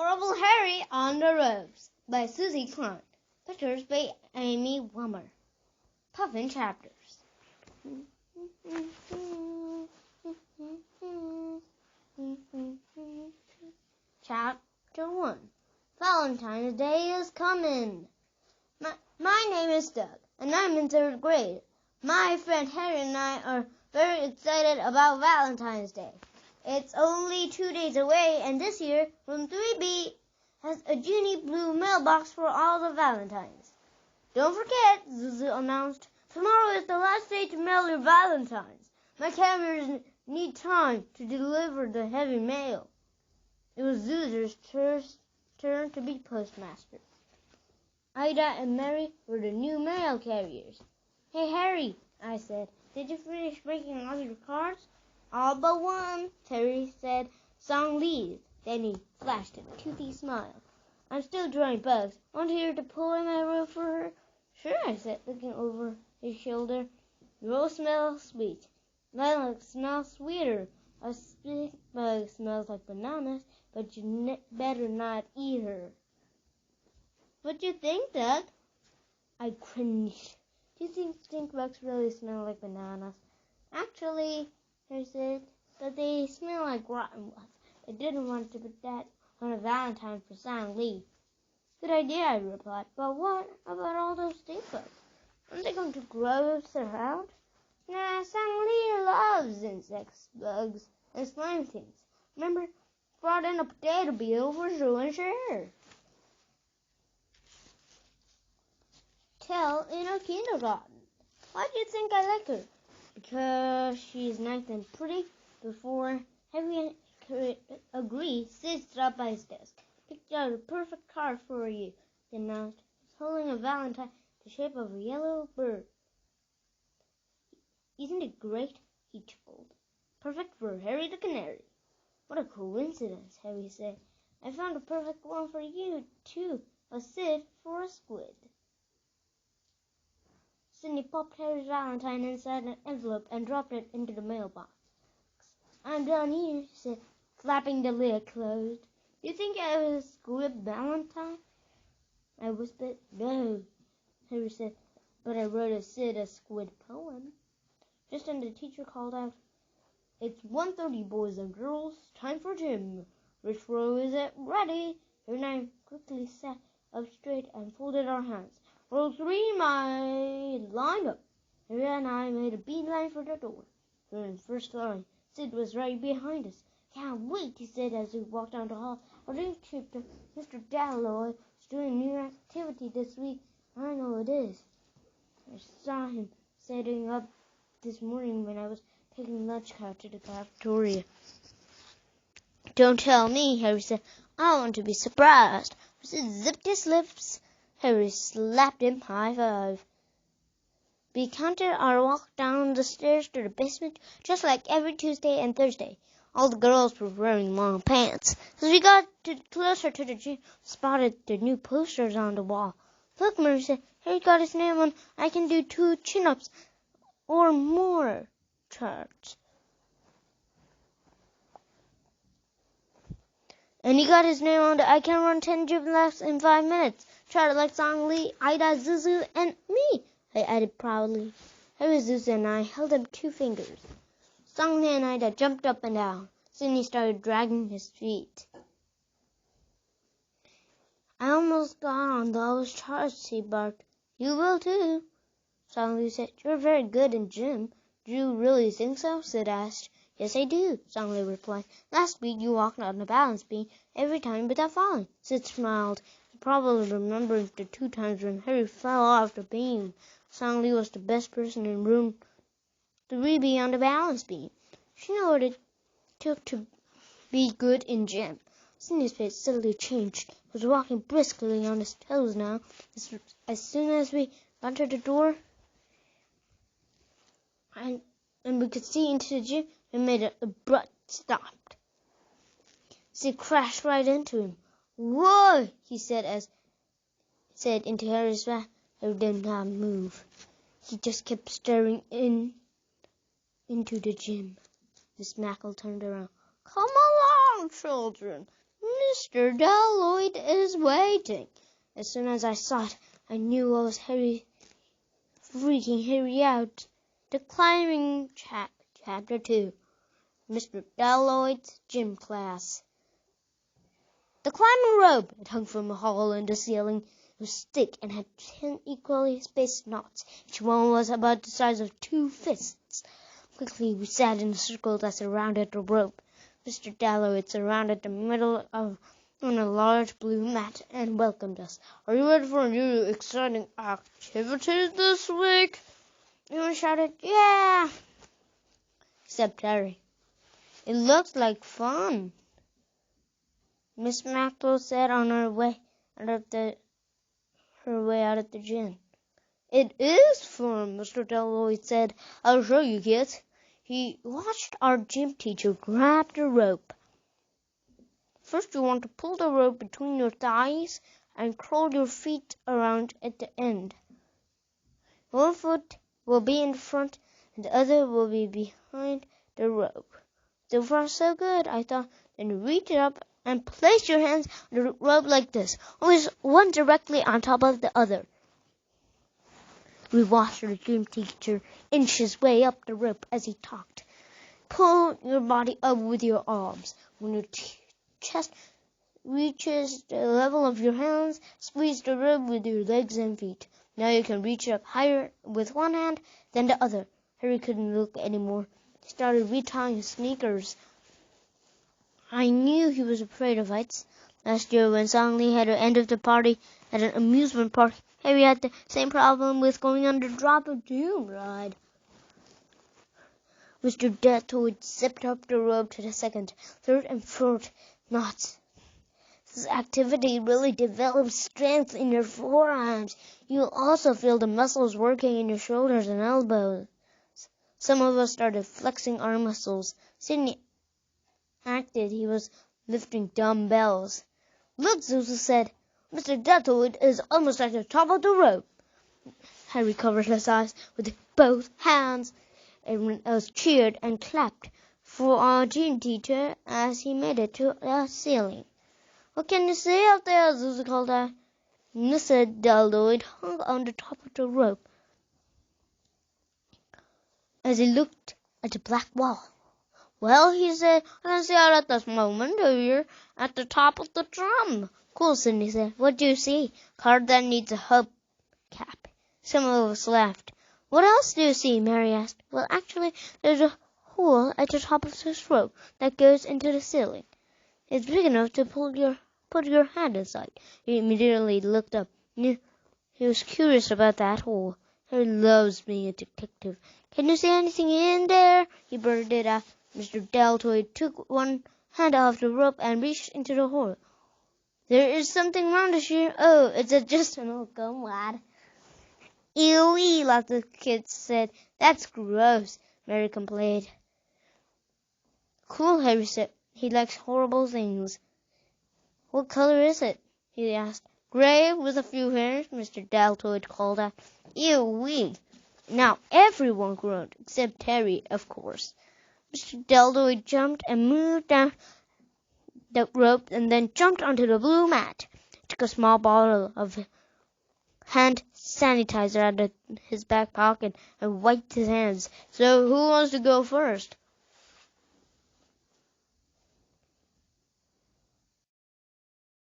Horrible Harry on the Roads by Susie Klein. Pictures by Amy Wummer. Puffin Chapters. Chapter 1. Valentine's Day is coming. My name is Doug, and I'm in 3rd grade. My friend Harry and I are very excited about Valentine's Day. It's only 2 days away, and this year, Room 3B has a genie blue mailbox for all the Valentines. Don't forget, Zuzu announced, tomorrow is the last day to mail your Valentines. My carriers need time to deliver the heavy mail. It was Zuzu's turn to be postmaster. Ida and Mary were the new mail carriers. Hey, Harry, I said, did you finish making all your cards? All but one, Terry said. Song Lee's. Then he flashed a toothy smile. I'm still drawing bugs. Want her to pull in my room for her? Sure, I said, looking over his shoulder. Rose smells sweet. Lilac smells sweeter. A stink bug smells like bananas, but you better not eat her. What do you think, Doug? I cringed. Do you think stink bugs really smell like bananas? Actually, I said, but they smell like rotten ones. I didn't want to put that on a Valentine for Sang Lee. Good idea, I replied. But what about all those stink bugs? Aren't they going to grow around? Nah, Sang Lee loves insects, bugs, and slime things. Remember, brought in a potato peel for show and share. Tell in her kindergarten. Why do you think I like her? Because she's nice and pretty. Before Harry could agree, Sid stopped by his desk. Picked out a perfect card for you, he announced, holding a valentine the shape of a yellow bird. Isn't it great? He chuckled. Perfect for Harry the Canary. What a coincidence, Harry said. I found a perfect one for you, too. A Sid for a squid. Sydney popped Harry's valentine inside an envelope and dropped it into the mailbox. I'm down here, she said, flapping the lid closed. You think I was a squid valentine? I whispered. No, Harry said, but I wrote a Sid a squid poem. Just then the teacher called out, It's 1:30, boys and girls. Time for gym. Which row is it? Ready? Harry and I quickly sat up straight and folded our hands. Row 3, my line up. Harry and I made a beeline for the door. We were in first line. Sid was right behind us. Can't wait, he said as we walked down the hall. Our instructor, Mr. Dalloy, is doing a new activity this week. I know it is. I saw him setting up this morning when I was taking lunch out to the cafeteria. Don't tell me, Harry said. I want to be surprised. Sid zipped his lips. Harry slapped him high five. We counted our walk down the stairs to the basement, just like every Tuesday and Thursday. All the girls were wearing long pants. As we got closer to the gym, spotted the new posters on the wall. Look, Mary said, Harry got his name on I can do 2 chin-ups or more charts. And he got his name on the I can run 10 gym laps in 5 minutes. Charted like Song Lee, Ida, Zuzu, and me, I added proudly. Harry, Zuzu, and I held up 2 fingers. Song Lee and Ida jumped up and down. Sidney started dragging his feet. I almost got on those charts, he barked. You will too, Song Lee said. You're very good in gym. Do you really think so? Sid asked. Yes, I do, Song Lee replied. Last week you walked on the balance beam every time without falling. Sid smiled. He probably remembered the 2 times when Harry fell off the beam. Song Lee was the best person in room 3B on the balance beam. She knew what it took to be good in gym. Sidney's face suddenly changed. He was walking briskly on his toes now. As soon as we got to the door and we could see into the gym, we made an abrupt stop. Sid crashed right into him. Whoa, he said into Harry's face. Harry did not move. He just kept staring into the gym. Miss Mackle turned around. Come along, children. Mr. Dalloyd is waiting. As soon as I saw it, I knew I was freaking Harry out. The climbing chapter 2. Mr. Dalloyd's gym class. The climbing rope, it hung from a hole in the ceiling. It was thick and had 10 equally spaced knots. Each one was about the size of 2 fists. Quickly we sat in a circle that surrounded the rope. Mr. Dalloyd surrounded the middle on a large blue mat and welcomed us. Are you ready for new exciting activities this week? Everyone shouted, yeah! Except Harry. It looks like fun, Miss Maxwell said on her way out of the gym. It is fun, Mr. Dalloyd said. I'll show you, kids. He watched our gym teacher grab the rope. First, you want to pull the rope between your thighs and curl your feet around at the end. One foot will be in front and the other will be behind the rope. So far, so good, I thought. Then reach it up and place your hands on the rope like this, always one directly on top of the other. We watched the gym teacher inch his way up the rope as he talked. Pull your body up with your arms. When your chest reaches the level of your hands, squeeze the rope with your legs and feet. Now you can reach up higher with one hand than the other. Harry couldn't look anymore. He started retying his sneakers. I knew he was afraid of heights. Last year, when Songli had the end of the party at an amusement park, Harry had the same problem with going on the Drop of Doom ride. Mr. Dalloyd zipped up the rope to the second, third, and fourth knots. This activity really develops strength in your forearms. You'll also feel the muscles working in your shoulders and elbows. Some of us started flexing our muscles. Sidney acted he was lifting dumbbells. Look, Zuzu said. Mr. Dalloyd is almost at the top of the rope. Harry covered his eyes with both hands. Everyone else cheered and clapped for our gym teacher as he made it to the ceiling. What can you see out there? Zuzu called out. Mr. Dalloyd hung on the top of the rope as he looked at the black wall. Well, he said, I can see out at this moment here at the top of the drum. Cool, Sidney said. What do you see? Car that needs a hubcap. Some of us laughed. What else do you see? Mary asked. Well, actually, there's a hole at the top of this rope that goes into the ceiling. It's big enough to put your hand inside. He immediately looked up. He was curious about that hole. Harry loves being a detective. Can you see anything in there? He blurted out. Mr. Dalloyd took one hand off the rope and reached into the hole. There is something roundish here. Oh, it's just an old gum, lad. Ew, lots of kids said. That's gross, Mary complained. Cool, Harry said. He likes horrible things. What color is it? He asked. Gray with a few hairs, Mr. Dalloyd called out. Ew-wee. Now everyone groaned, except Harry, of course. Mr. Dalloyd jumped and moved down the rope and then jumped onto the blue mat. He took a small bottle of hand sanitizer out of his back pocket and wiped his hands. So who wants to go first?